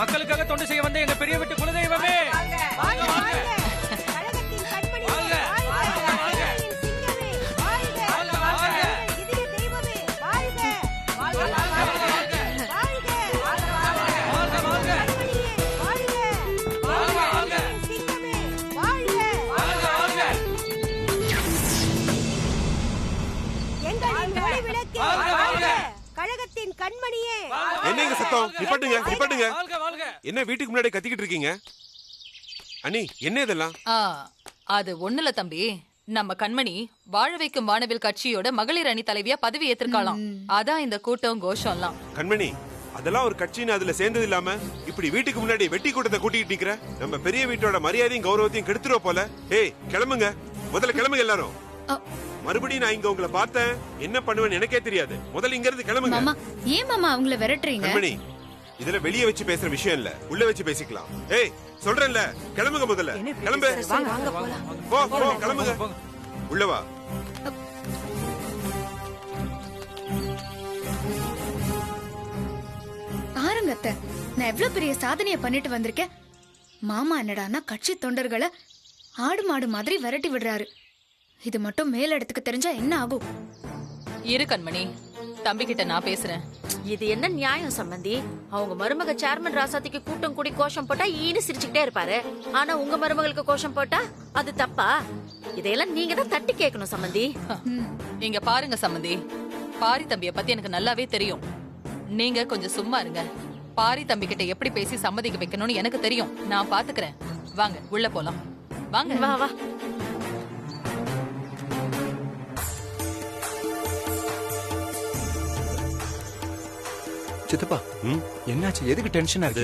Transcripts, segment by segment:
மக்களுக்காக தொண்டு செய்ய வந்த எங்க பெரிய வீட்டு குலதெய்வமே வாழ்க வாழ்க. கழகத்தின் கண்மணி வாழ்க. வாழ்க. வாழ்க. சிங்கமே வாழ்க. வாழ்க வாழ்க. இதய தெய்வமே வாழ்க. வாழ்க. வாழ்க வாழ்க. கண்மணியே வாழ்க. வாழ்க வாழ்க. சிங்கமே வாழ்க. வாழ்க வாழ்க. எங்களின் ஒளி விளக்கே வாழ்க வாழ்க. கழகத்தின் கண்மணியே என்னங்க சத்தம்? நிப்பாட்டுங்க நிப்பாட்டுங்க. வாழ்க வாழ்க. என்ன வீட்டுக்கு முன்னாடி கத்திக்கிட்டு இருக்கீங்க? அண்ணி என்ன இதெல்லாம்? அது ஒண்ணுல தம்பி, நம்ம கண்மணி வாழ வைக்கும் வானவில் கட்சியோட மகளிர் அணி தலைவியா பதவி ஏத்திருக்காளாம். அதான் இந்த கூட்டம் கோஷம்லாம். கண்மணி, அதெல்லாம் ஒரு கட்சின்னு அதுல சேர்ந்தது இல்லாம இப்படி வீட்டுக்கு முன்னாடி வெட்டி கூட்டத்தை கூட்டிட்டு நிக்கிற நம்ம பெரிய வீட்டோட மரியாதையும் கௌரவத்தையும் கெடுத்துருவ போல. ஏய் கிளம்புங்க, முதல்ல கிளம்புங்க எல்லாரும். மறுபடியும் நான் இங்க உங்களை பார்த்தேன், என்ன பண்ணுவேன்னு எனக்கே தெரியாது. முதல்ல இங்க இருந்து கிளம்புங்க. மாமா ஏன் மாமா அவங்கள விரட்டுறீங்க? கண்மணி, இதுல வெளிய வச்சு பேசுற விஷயம் இல்ல, உள்ள வச்சு பேசிக்கலாம். ஏய் சொல்றேன்ல, கிளம்புங்க முதல்ல. கிளம்பு. போ போ கிளம்புங்க. உள்ள வா. பாருங்க அத்தை, நான் எவ்வளவு பெரிய சாதனைய பண்ணிட்டு வந்திருக்கேன். மாமா என்னடான்னா கட்சி தொண்டர்களை ஆடு மாடு மாதிரி விரட்டி விடுறாரு. இது மட்டும் மேலிடத்துக்கு தெரிஞ்சா என்ன ஆகும்? இரு கண்மணி, தம்பி கிட்ட நான் பேசுறேன். இது என்ன நியாயம் சம்பந்தி? அவங்க மருமக சேர்மன் ராசாத்திக்கு கூட்டம் கூடி கோஷம் போட்டா ஈனு சிரிச்சுக்கிட்டே இருப்பாரு. ஆனா உங்க மருமகளுக்கு கோஷம் போட்டா அது தப்பா? இதையெல்லாம் நீங்க தான் தட்டி கேட்கணும் சம்பந்தி. இங்க பாருங்க சம்பந்தி, பாரி தம்பிய பத்தி எனக்கு நல்லாவே தெரியும். நீங்க கொஞ்சம் சும்மா இருங்க. பாரி தம்பி கிட்ட எப்படி பேசி சம்மதிக்க வைக்கணும்னு எனக்கு தெரியும். நான் பாத்துக்கிறேன். வாங்க உள்ள போலாம். வாங்க. வா வா. சித்தப்பா, என்னாச்சு? எதுக்கு டென்ஷன் ஆகுது?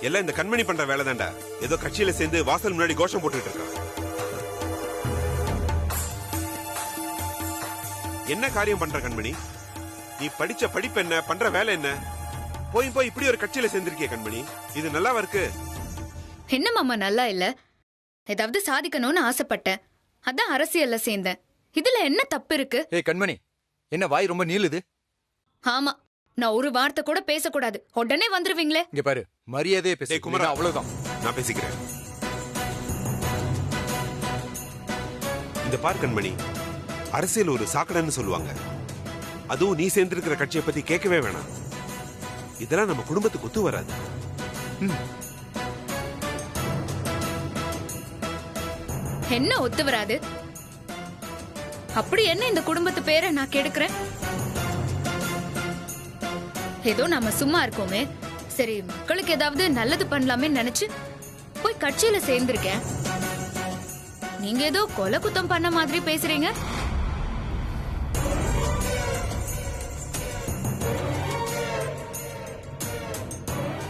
எல்லாம் இந்த கண்மணி பண்ற வேலை தான்டா. ஏதோ கட்சியில சேர்ந்து வாசல் முன்னாடி கோஷம் போட்டுட்டு இருக்கான். என்ன காரியம் பண்ற கண்மணி? நீ படிச்ச படிப்பு என்ன, பண்ற வேலை என்ன? போய் போய் இப்படி ஒரு கட்சியில சேர்ந்திருக்கிய கண்மணி, இது நல்லாவா இருக்கு? என்ன மாமா நல்லா இல்ல? ஏதாவது சாதிக்கணும்னு ஆசைப்பட்டேன், அதான் அரசியல்ல சேர்ந்தேன். இதுல என்ன தப்பு இருக்கு? ஏய் கண்மணி, என்ன வாய் ரொம்ப நீளுது? ஆமா, நான் ஒரு வார்த்தை கூட பேசக்கூடாது, உடனே வந்துருவீங்களே. இங்க பாரு, மரியாதையே பேச. குமரா, அவ்வளவுதான். நான் பேசிக்கிறேன். இந்த பார் கண்மணி, அரசியல் ஒரு சாக்கடைன்னு சொல்லுவாங்க. அதுவும் நீ சேர்ந்திருக்கிற கட்சியை பத்தி கேட்கவே வேணாம். இதெல்லாம் நம்ம குடும்பத்துக்கு ஒத்து வராது. என்ன ஒத்து வராது? அப்படி என்ன இந்த குடும்பத்து பேரை நான் கெடுக்கிறேன்? ஏதோ நாம சும்மா இருக்கோமே, சரி மக்களுக்கு ஏதாவது நல்லது பண்ணலாமே நினைச்சு போய் கட்சியில சேர்ந்திருக்கேன். நீங்க ஏதோ கொலை குத்தம் பண்ண மாதிரி பேசுறீங்க.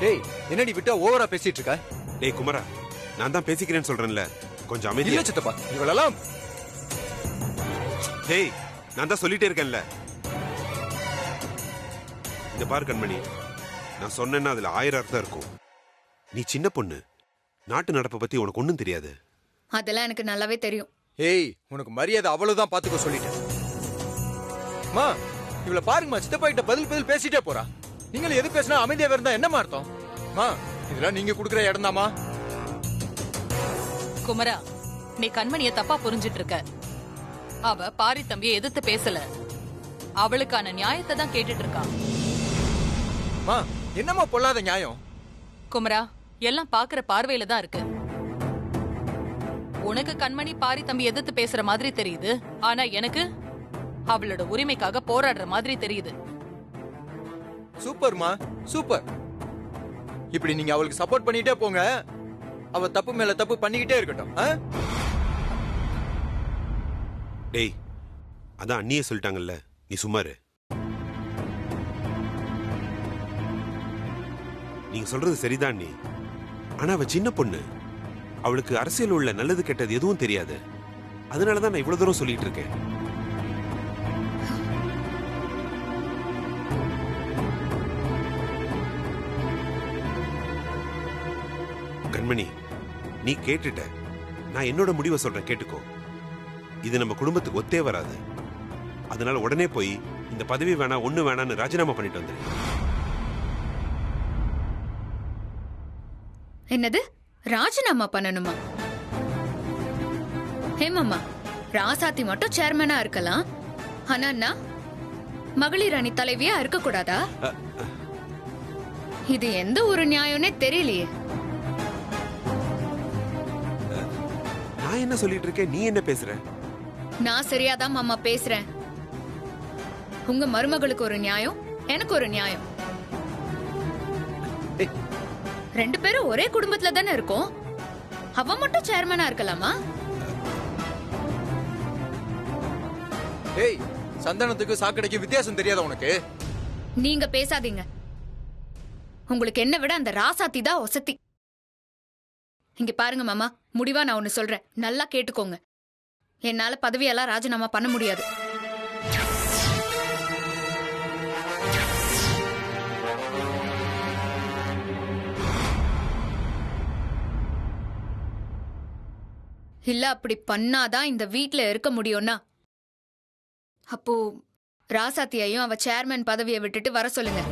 டேய், என்னடி விட்டா ஓவரா பேசிட்டு இருக்க? டேய் குமரா, நான் தான் பேசிக்கிறேன்னு சொல்றேன்ல, கொஞ்சம் அமைதியா. இல்ல சித்தப்பா, இவளெல்லாம். டேய், நான் தான் சொல்லிட்டே இருக்கேன்ல. இந்த பார் கண்மணி, நான் சொன்னேன்னா அதுல 1000 அர்த்தம் இருக்கும். நீ சின்ன பொண்ணு, நாட்டு நடப்பை பத்தி உனக்கு ஒண்ணும் தெரியாது. அதெல்லாம் எனக்கு நல்லாவே தெரியும். ஏய், உனக்கு மரியாதை அவ்வளவுதான், பாத்துக்க சொல்லிட்டேன். மா, இவள பாருங்கம்மா, சித்தப்பா கிட்ட பதில் பேசிட்டே போறா. நீங்களும் எது பேசினா அமைதியா இருந்தா என்னமா அர்த்தம்? மா, இதெல்லாம் நீங்க குடுக்கற இடம் தாமா. குமரா, நீ கண்மணிய தப்பா புரிஞ்சிட்டு இருக்க. அவ பாரி தம்பியை எதிர்த்து பேசல, அவளுக்கான நியாயத்தை தான் கேட்டுட்டு இருக்கா. மா, என்னமா பொல்லாத நியாயம்? குமரா, எல்லாம் பாக்குற பார்வையில தான் இருக்கு. உனக்கு கண்மணி பாரி தம்பி எதிர்த்து பேசுற மாதிரி தெரியுது, ஆனா எனக்கு அவளோட உரிமைக்காக போராடுற மாதிரி தெரியுது. சூப்பர்மா, சூப்பர். இப்படி நீங்க அவளுக்கு சப்போர்ட் பண்ணிட்டே போங்க, அவ தப்பு மேல தப்பு பண்ணிக்கிட்டே இருக்கட்டும். டேய், அதான் அண்ணியே சொல்லிட்டாங்கல்ல, நீ சும்மாரு. நீங்க சொல்றது சரிதான் நீ, ஆனா அவ சின்ன பொண்ணு. அவளுக்கு அரசியல் உள்ள நல்லது கெட்டது எதுவும் தெரியாது. அதனாலதான் நான் இவ்வளவு தூரம் சொல்லிட்டு இருக்கேன். கண்மணி, நீ கேட்டுட்ட, நான் என்னோட முடிவை சொல்றேன், கேட்டுக்கோ. இது நம்ம குடும்பத்துக்கு ஒத்தே வராது. அதனால உடனே போய் இந்த பதவி வேணா ஒண்ணு வேணான்னு ராஜினாமா பண்ணிட்டு வந்துரு. என்னது ராஜினாமா பண்ணணுமா? ஹேமம்மா, ராசாத்தி மட்டும் சேர்மனா இருக்கலாம், ஆனா நான் மகளிர் அணி தலைவியா இருக்க கூடாதா? இது எந்த ஒரு நியாயம்னே தெரியலையே. நான் என்ன சொல்லிட்டு இருக்கேன், நீ என்ன பேசுற? நான் சரியாதான் மாமா பேசுறேன். உங்க மருமகளுக்கு ஒரு நியாயம், எனக்கு ஒரு நியாயம். ரெண்டு பேரும் ஒரே குடும்பத்துல தானே இருக்கோம். அவ மட்டும் சேர்மனா இருக்கலாமா? ஏய், சந்தனத்துக்கு சாக்கடைக்கு வித்தியாசம் தெரியாத உனக்கு? நீங்க பேசாதீங்க. உங்களுக்கு என்ன விட அந்த ராசாத்தி தான் ஒசத்தி. இங்க பாருங்க மாமா, முடிவா நான் ஒன்னு சொல்றேன், நல்லா கேட்டுக்கோங்க. என்னால பதவியெல்லாம் ராஜினாமா பண்ண முடியாது. இல்ல அப்படி பண்ணாதான் இந்த வீட்ல இருக்க முடியும்னா அப்போ ராசாத்தியையும் அவ சேர்மன் பதவியை விட்டுட்டு வர சொல்லுங்க.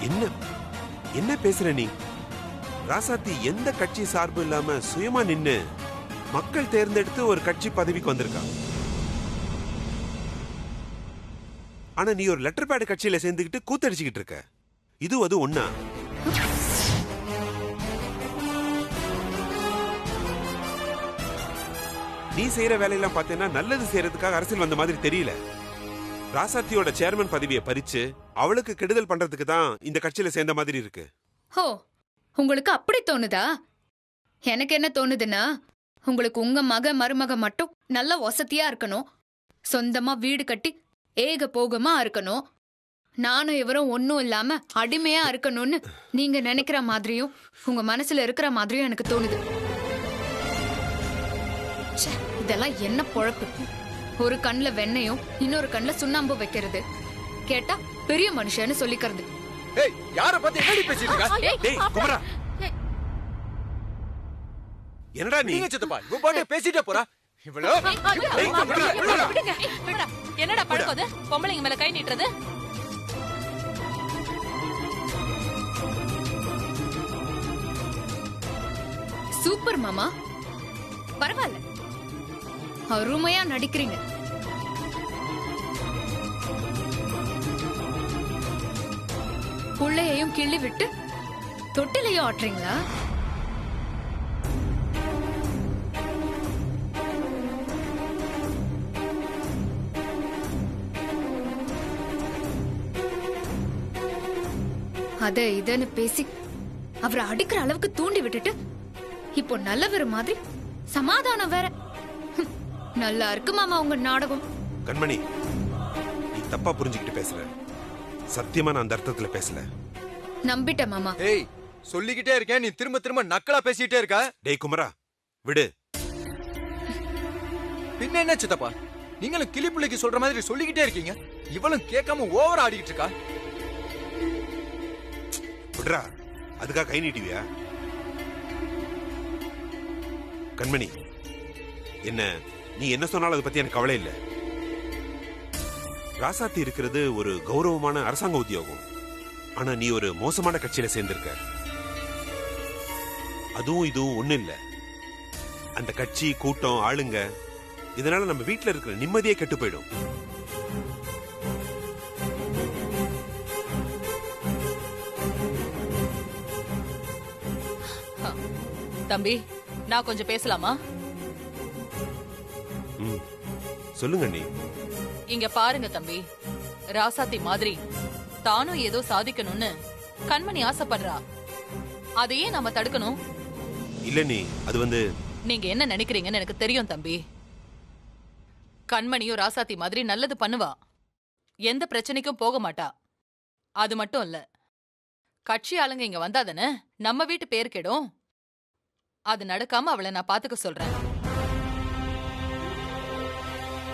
என்ன என்ன பேசுற நீ? ராசாத்தி எந்த கட்சி சார்பு இல்லாம சுயமா நின்னு மக்கள் தேர்ந்தெடுத்து ஒரு கட்சி பதவிக்கு வந்திருக்கா. ஆனா நீ ஒரு லெட்டர் பேட் கட்சியில சேர்ந்துக்கிட்டு கூத்தடிச்சுக்கிட்டு இருக்க. இது அது ஒண்ணா? நீ செய்யற வேலையெல்லாம் பார்த்தேன்னா நல்லது செய்யறதுக்காக அரசியல் வந்த மாதிரி தெரியல. ராசாத்தியோட சேர்மன் பதவியை பறிச்சு அவளுக்கு கெடுதல் பண்றதுக்கு தான் இந்த கட்சியில சேர்ந்த மாதிரி இருக்கு. ஹோ, உங்களுக்கு அப்படி தோணுதா? எனக்கு என்ன தோணுதுன்னா, உங்களுக்கு உங்க மருமக மட்டும் நல்ல வசதியா இருக்கணும், சொந்தமா வீடு கட்டி ஏக போகமா இருக்கணும், நானும் இவரும் ஒன்னும் இல்லாம அடிமையா இருக்கணும்னு நீங்க நினைக்கிற மாதிரியும் உங்க மனசுல இருக்கிற மாதிரியும் எனக்கு தோணுது. ச்சே, இதெல்லாம் என்ன பொழப்பு? ஒரு கண்ணுல வெண்ணையும் இன்னொரு கண்ணுல சுண்ணாம்பு வைக்கிறது, கேட்டா பெரிய மனுஷன்னு சொல்லிக்கிறது. ஏய், யார பத்தி என்னடி பேசிட்டு இருக்க? டேய் குமரா, என்னடா நீ? நீங்க சித்தப்பா இவ பாட்டு பேசிட்டே போறா. இவ்வளோ என்னடா பழக்கம் அது? பொம்பளைங்க மேல கை நீட்டுறது? சூப்பர் மாமா, பரவாயில்ல, அருமையா நடிக்கிறீங்க. புள்ளையையும் கிள்ளி விட்டு தொட்டிலையும் ஆட்டுறீங்களா? அத இதன்னு பேசி அவரை அடிக்கிற அளவுக்கு தூண்டி விட்டுட்டு இப்போ நல்லவர் மாதிரி சமாதானம் வேற. நல்லா இருக்கு மாமா உங்க நாடகம். கண்மணி, நீ தப்பா புரிஞ்சுக்கிட்டு பேசுற. சத்தியமா நான் அந்த அர்த்தத்துல பேசல. நம்பிட்ட மாமா. ஏய், சொல்லிக்கிட்டே இருக்கேன், நீ திரும்ப திரும்ப நக்கலா பேசிட்டே இருக்க. டேய் குமரா, விடு. பின்ன என்ன சித்தப்பா, நீங்களும் கிளி பிள்ளைக்கு சொல்ற மாதிரி சொல்லிக்கிட்டே இருக்கீங்க, இவளும் கேட்காம ஓவர் ஆடிக்கிட்டு இருக்கா. விடுறா, அதுக்காக கை நீட்டுவியா? கண்மணி, என்ன நீ என்ன சொன்னாலும் அதை பத்தி எனக்கு கவலை இல்லை. ராசாத்தி இருக்கிறது ஒரு கௌரவமான அரசாங்க உத்தியோகம். ஆனா நீ ஒரு மோசமான கட்சியில சேர்ந்திருக்க. அதுவும் இதுவும் ஒண்ணு இல்ல. அந்த கட்சி, கூட்டம், ஆளுங்க, இதனால நம்ம வீட்டுல இருக்கிற நிம்மதியே கெட்டு போயிடும். தம்பி, நான் கொஞ்சம் பேசலாமா? சொல்லுங்க நீ. இங்க பாருங்க தம்பி, ராசாத்தி மாதிரி தானும் ஏதோ சாதிக்கணும்னு கண்மணி ஆசைப்படுறா. அதையே நாம தடுக்கணும். இல்ல நீ, அது வந்து நீங்க என்ன நினைக்கிறீங்கன்னு எனக்கு தெரியும் தம்பி. கண்மணியும் ராசாத்தி மாதிரி நல்லது பண்ணுவா, எந்த பிரச்சனைக்கும் போக மாட்டா. அது மட்டும் இல்ல, கட்சி ஆளுங்க இங்க வந்தாதானே நம்ம வீட்டு பேர் கெடும். அது நடக்காம அவளை நான் பாத்துக்க சொல்றேன்.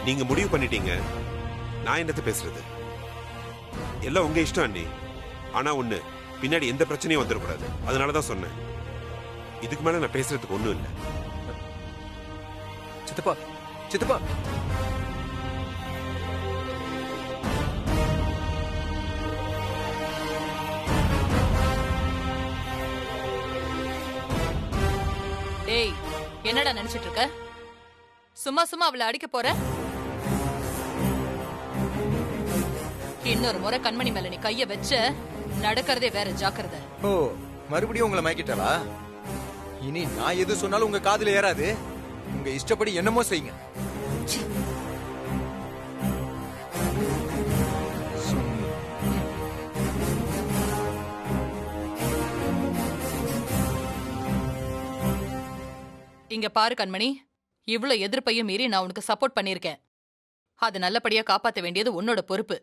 நீங்க முடிவு பண்ணிட்டீங்க, நான் என்னத்த பேசுறது? எல்லாம் உங்க இஷ்டம் அண்ணி. ஆனா ஒண்ணு, பின்னாடி எந்த பிரச்சனையும் வந்துடக்கூடாது. அதனாலதான் சொன்னேன். இதுக்கு மேல நான் பேசுறதுக்கு ஒண்ணும் இல்லை. சித்தப்பா சித்தப்பா டேய் என்னடா நினைச்சிட்டு இருக்க? சும்மா சும்மா அவளை அடிக்க போற? இன்னொரு முறை கண்மணி மேல நீ கைய வச்ச நடக்கிறதே வேற, ஜாக்கிரதை. ஓ மறுபடியும் உங்களை மயக்கிட்டாளா? இனி நான் எது சொன்னாலும் உங்க காதுல ஏறாது. உங்க இஷ்டப்படி என்னமோ செய்யுங்க. இங்க பாரு கண்மணி, இவ்ளோ எதிர்ப்பையும் மீறி நான் உனக்கு சப்போர்ட் பண்ணிருக்கேன். அது நல்லபடியா காப்பாத்த வேண்டியது உன்னோட பொறுப்பு.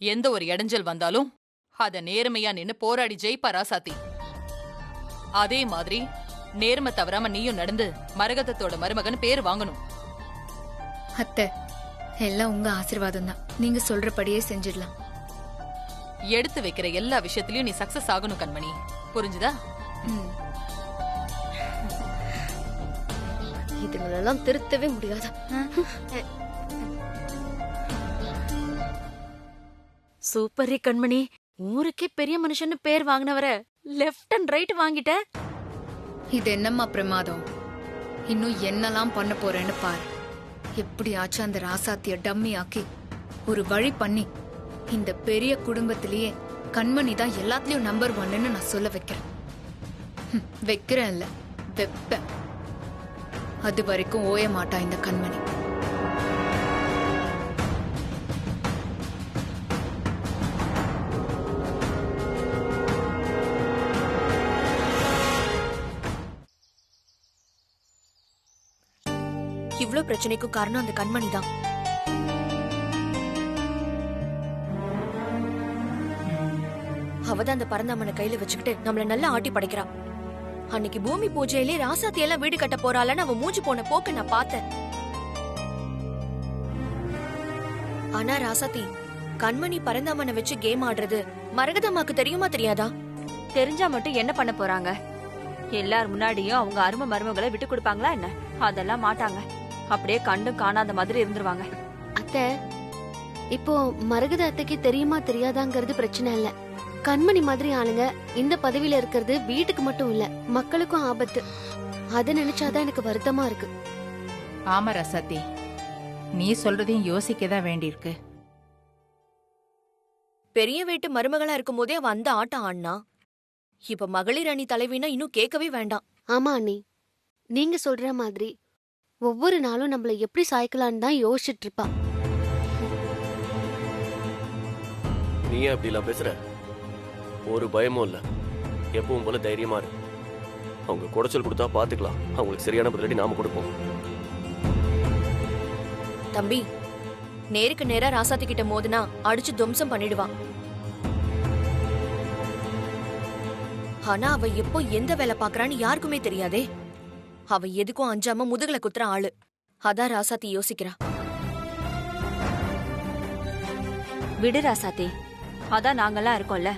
எந்த ஒரு இடைஞ்சல் வந்தாலும் அத நேர்மையா நின்னு போராடி ஜெயிப்பா ராசாத்தி. அதே மாதிரி நேர்மை தவறாம நீயும் நடந்து மரகதத்தோட மருமகன் பேர் வாங்கணும். அத்தை, எல்லாம் உங்க ஆசீர்வாதம் தான். நீங்க சொல்றபடியே செஞ்சிடலாம். எடுத்து வைக்கிற எல்லா விஷயத்திலயும் நீ சக்சஸ் ஆகணும் கண்மணி, புரிஞ்சுதா? இதுங்களெல்லாம் திருத்தவே முடியாது. சூப்பர் கண்மணி, ஊருக்கே பெரிய மனுஷன்னு பேர் வாங்கினவர லெஃப்ட் அண்ட் ரைட் வாங்கிட்ட. இது என்னம்மா பிரமாதம்? இன்னும் என்னெல்லாம் பண்ண போறேன்னு பாரு. எப்படியாச்சும் அந்த ராசாத்திய டம்மி ஆக்கி ஒரு வழி பண்ணி இந்த பெரிய குடும்பத்திலேயே கண்மணி தான் எல்லாத்துலயும் நம்பர் 1ன்னு நான் சொல்ல வைக்கிறேன். வைக்கிறேன் இல்ல, வைப்பேன். அது வரைக்கும் ஓய மாட்டா இந்த கண்மணி. இவ்ளோ பிரச்சனைக்கும் காரணம் அந்த கண்மணி தான். அவதான் அந்த பரந்தாமனை கையில வச்சுக்கிட்டு நம்மள நல்லா ஆட்டி படைக்கிறா. அன்னைக்கு பூமி பூஜையிலே ராசாத்தி எல்லாம் வீடு கட்ட போறாளன்னு அவ மூஞ்சி போன போக்க நான் பார்த்தேன். ஆனா ராசாத்தி, கண்மணி பரந்தாமனை வச்சு கேம் ஆடுறது மரகதம்மாக்கு தெரியுமா தெரியாதா? தெரிஞ்சா மட்டும் என்ன பண்ண போறாங்க? எல்லார் முன்னாடியும் அவங்க அருமை மருமகளை விட்டு கொடுப்பாங்களா என்ன? அதெல்லாம் மாட்டாங்க. அப்படியே கண்டும் காணாத மாதிரி இருந்துருவாங்க. அத்தை, இப்போ மரகத அத்தைக்கு தெரியுமா தெரியாதாங்கிறது பிரச்சனை இல்ல. கண்மணி மாதிரி ஆளுங்க இந்த பதவியில இருக்கிறது வீட்டுக்கு மட்டும் இல்ல, மக்களுக்கும் ஆபத்து. அத நினைச்சாதான் எனக்கு வருத்தமா இருக்கு. ஆமா ரசாத்தி, நீ சொல்றதையும் யோசிக்கதான் வேண்டியிருக்கு. பெரிய வீட்டு மருமகளா இருக்கும் போதே அவ அந்த ஆட்டம் ஆடினா, இப்ப மகளிர் அணி தலைவினா இன்னும் கேட்கவே வேண்டாம். ஆமா அண்ணி, நீங்க சொல்ற மாதிரி ஒவ்வொரு நாளும் நம்மள எப்படி சாய்க்கலான்னு தான் யோசிச்சுட்டு இருப்பா. நீ அப்படிலாம் பேசுற? ஒரு பயமும் இல்ல, எப்பவும் போல தைரியமா இரு. அவங்க குடைச்சல் கொடுத்தா பாத்துக்கலாம், அவங்களுக்கு சரியான பதிலடி நாம கொடுப்போம். தம்பி, நேருக்கு நேரா ராசாத்தி கிட்ட மோதுனா அடிச்சு துவம்சம் பண்ணிடுவான். ஆனா அவ எப்போ எந்த வேலை பாக்குறான்னு யாருக்குமே தெரியாதே. அவ எதுக்கும் அஞ்சாம முதுகுல குத்துற ஆளு. அதான் ராசாத்தி யோசிக்கிறா. விடு ராசாத்தி, அதான் நாங்கெல்லாம் இருக்கோம்ல,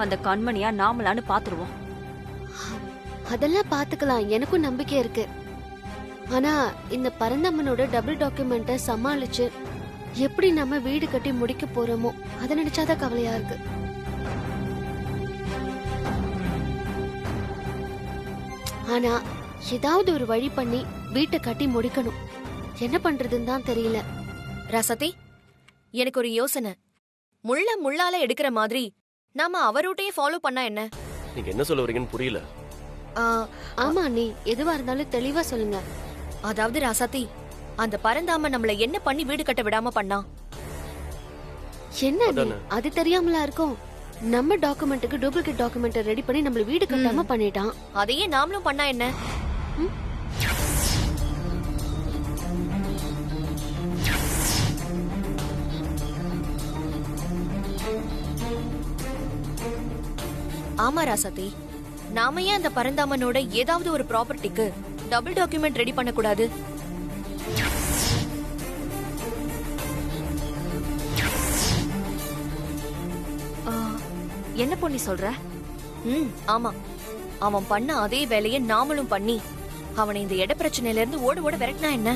அந்த கண்மணியா நாமளான்னு பாத்துருவோம். அதெல்லாம் பாத்துக்கலாம், எனக்கும் நம்பிக்கை இருக்கு. ஆனா இந்த பரந்தம்மனோட டபுள் டாக்குமெண்ட்டை சமாளிச்சு எப்படி நம்ம வீடு கட்டி முடிக்க போறோமோ அதை நினைச்சாதான் கவலையா இருக்கு. ஆனா ஏதாவது ஒரு வழி பண்ணி வீட்டை கட்டி முடிக்கணும். என்ன பண்றதுன்னு தான் தெரியல. ராசாத்தி, எனக்கு ஒரு யோசனை. முள்ள முள்ளால எடுக்கிற மாதிரி நாம அவரோட்டையே ஃபாலோ பண்ணா என்ன? நீங்க என்ன சொல்ல வரீங்கன்னு புரியல. ஆமா நீ எதுவா இருந்தாலும் தெளிவா சொல்லுங்க. அதாவது ராசாத்தி, அந்த பரந்தாம நம்மள என்ன பண்ணி வீடு கட்ட விடாம பண்ணா? என்ன நீ அது தெரியாமலா இருக்கும்? நம்ம டாக்குமெண்ட்டுக்கு டூப்ளிகேட் டாக்குமெண்ட் ரெடி பண்ணி நம்மள வீடு கட்டாம பண்ணிட்டான். அதையே நாமளும் பண்ணா என்ன? ஆமா ராசாத்தி, நாம ஏன் அந்த பரந்தாமனோட ஏதாவது ஒரு ப்ராப்பர்ட்டிக்கு டபுள் டாக்குமெண்ட் ரெடி பண்ண கூடாது? என்ன பொண்ணி சொல்ற? ஆமா, அவன் பண்ண அதே வேலையை நாமளும் பண்ணி அவனை இந்த இட பிரச்சனையில இருந்து ஓட ஓட விரட்டினா என்ன?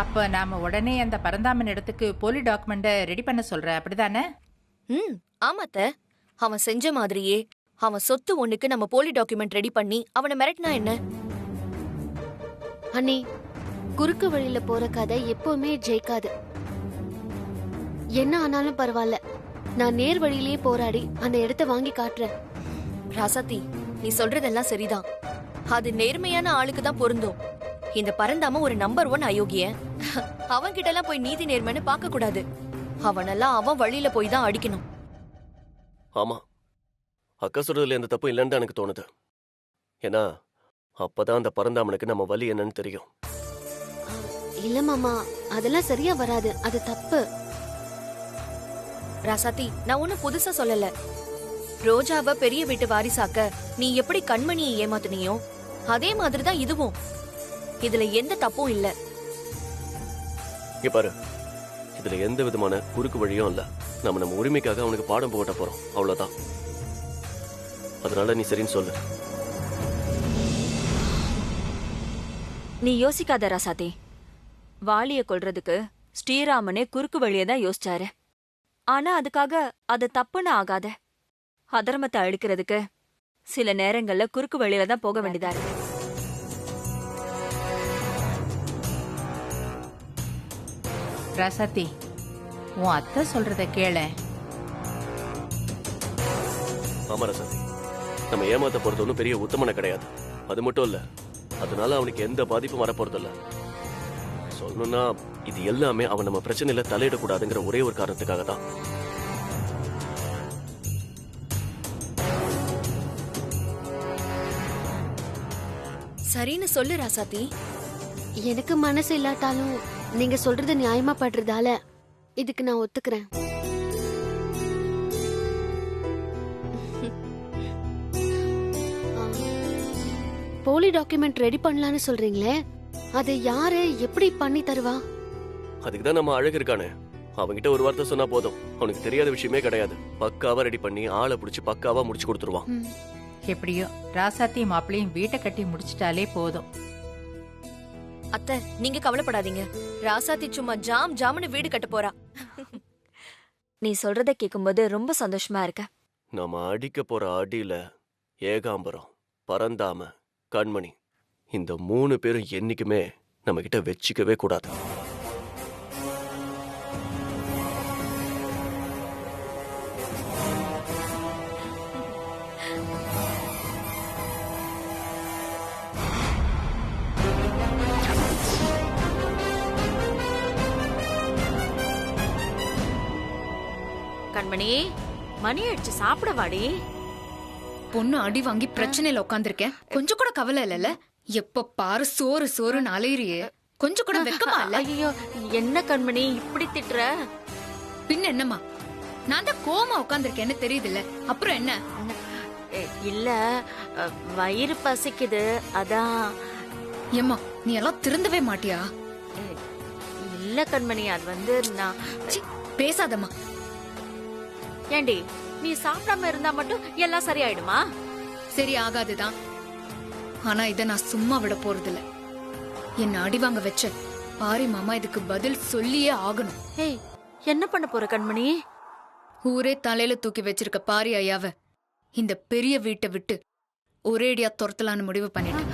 அப்ப நாம உடனே அந்த பரந்தாமன் இடத்துக்கு போலி டாக்குமெண்ட ரெடி பண்ண சொல்ற, அப்படிதானே? ஆமாத்த. அவன் செஞ்ச மாதிரியே அவன் சொத்து ஒண்ணுக்கு நம்ம போலி டாக்குமெண்ட் ரெடி பண்ணி அவனை மிரட்டினா என்ன? அண்ணி, குறுக்கு வழியில போற கதை எப்பவுமே ஜெயிக்காது. என்ன ஆனாலும் பரவாயில்ல, நான் நேர் வழியிலேயே போராடி அந்த இடத்தை வாங்கி காட்டுறேன். ராசாத்தி, நீ சொல்றதெல்லாம் சரிதான். அது நேர்மையான ஆளுக்கு தான் பொருந்தும். இந்த பரந்தாம ஒரு நம்பர் 1 அயோக்கிய. அவன் கிட்ட எல்லாம் போய் நீதி நேர்மைன்னு பார்க்க கூடாது. அவனெல்லாம் அவன் வழியில போய் தான் அடிக்கணும். ஆமா, அக்கா சொல்றதுல எந்த தப்பு இல்லைன்னு தான் எனக்கு தோணுது. ஏன்னா அப்பதான் அந்த பரந்தாமனுக்கு நம்ம வலி என்னன்னு தெரியும். இல்ல மாமா, அதெல்லாம் சரியா வராது, அது தப்பு. ராசாத்தி, நான் ஒன்னும் புதுசா சொல்லல. ரோஜாவை பெரிய வீட்டு வாரிசாக்க நீ எப்படி கண்மணியை ஏமாத்துனியோ அதே மாதிரிதான் இதுவும். இதுல எந்த தப்பும் இல்ல. இங்க பாரு, இதுல எந்த விதமான குறுக்கு வழியும் இல்ல. நம்ம உரிமைக்காக அவனுக்கு பாடம் போட்ட போறோம், அவ்வளவுதான். அதனால நீ சரின்னு சொல்லு. நீ யோசிக்காத ராசாத்தி. வாலிய கொல்றதுக்கு ஸ்ரீராமனே குறுக்கு வழியை தான் யோசிச்சாரு. ஆனா அதுக்காக அது தப்புன்னு ஆகாத. அதர்மத்தை அழிக்கிறதுக்கு சில நேரங்கள்ல குறுக்கு வழியில தான் போக வேண்டியதா இருக்கு. ராசாத்தி, உன் அத்தை சொல்றத கேள. ஆமா ரசாதி, நம்ம ஏமாத்த போறது ஒன்றும் பெரிய உத்தமனை கிடையாது. அது மட்டும் இல்ல, அதனால அவனுக்கு எந்த பாதிப்பும் வரப்போறது இல்ல. சொல்லணும்னா இது எல்லாமே அவன் நம்ம பிரச்சனையில தலையிடக்கூடாதுங்கிற ஒரே ஒரு காரணத்துக்காக தான். சரின்னு சொல்லு ராசாத்தி. எனக்கு மனசு இல்லாட்டாலும் நீங்க சொல்றது நியாயமா படுறதால இதுக்கு நான் ஒத்துக்கிறேன். போலி டாக்குமெண்ட் ரெடி பண்ணலான்னு சொல்றீங்களே, அது யாரு எப்படி பண்ணி தருவா? அதுக்குதான் நம்ம அழகு இருக்கானே, அவன்கிட்ட ஒரு வார்த்தை சொன்னா போதும். அவனுக்கு தெரியாத விஷயமே கிடையாது. பக்காவா ரெடி பண்ணி ஆளை பிடிச்சி பக்காவா முடிச்சு கொடுத்துருவான். எப்படியோ ராசாத்தி மாப்பிளையும் வீட்டை கட்டி முடிச்சிட்டாலே போதும். அத்தை, நீங்க கவலைப்படாதீங்க. ராசாத்தி சும்மா ஜாம் ஜாம்னு வீடு கட்ட போறா. நீ சொல்றத கேட்கும்போது ரொம்ப சந்தோஷமா இருக்க. நம்ம அடிக்க போற அடியில ஏகாம்பரம், பரந்தாம, கண்மணி, இந்த 3 பேரும் என்னைக்குமே நம்ம கிட்ட வச்சுக்கவே கூடாது. கண்மணி, மணி அடிச்சு சாப்பிட வாடி. பொண்ணு அடி வாங்கி பிரச்சனையில உட்காந்துருக்கேன், கொஞ்சம் கூட கவலை இல்ல. எப்ப பாரு சோறு சோறுன்னு அலையிறியே, கொஞ்சம் கூட வெக்கமா இல்ல? ஐயோ, என்ன கண்மணி இப்படி திட்டுற? பின்ன என்னம்மா, நான் தான் கோமா உட்காந்துருக்கேன்னு தெரியுதுல்ல, அப்புறம் என்ன? இல்ல, வயிறு பசிக்குது, அதான். ஏம்மா, நீ எல்லாம் திருந்தவே மாட்டியா? இல்ல கண்மணி, அது வந்து நான். பேசாதம்மா. ஏண்டி, நீ சாப்பிடாம இருந்தா மட்டும் எல்லாம் சரியாயிடுமா? சரி ஆகாதுதான். ஆனா இத நான் சும்மா விட போறதில்ல. என்ன அடி வாங்க வச்ச பாரி மாமா இதுக்கு பதில் சொல்லியே ஆகணும். ஏய், என்ன பண்ண போற கண்மணி? ஊரே தலையில தூக்கி வச்சிருக்க பாரி ஐயாவ இந்த பெரிய வீட்டை விட்டு ஒரேடியா துரத்தலான்னு முடிவு பண்ணிட்டேன்.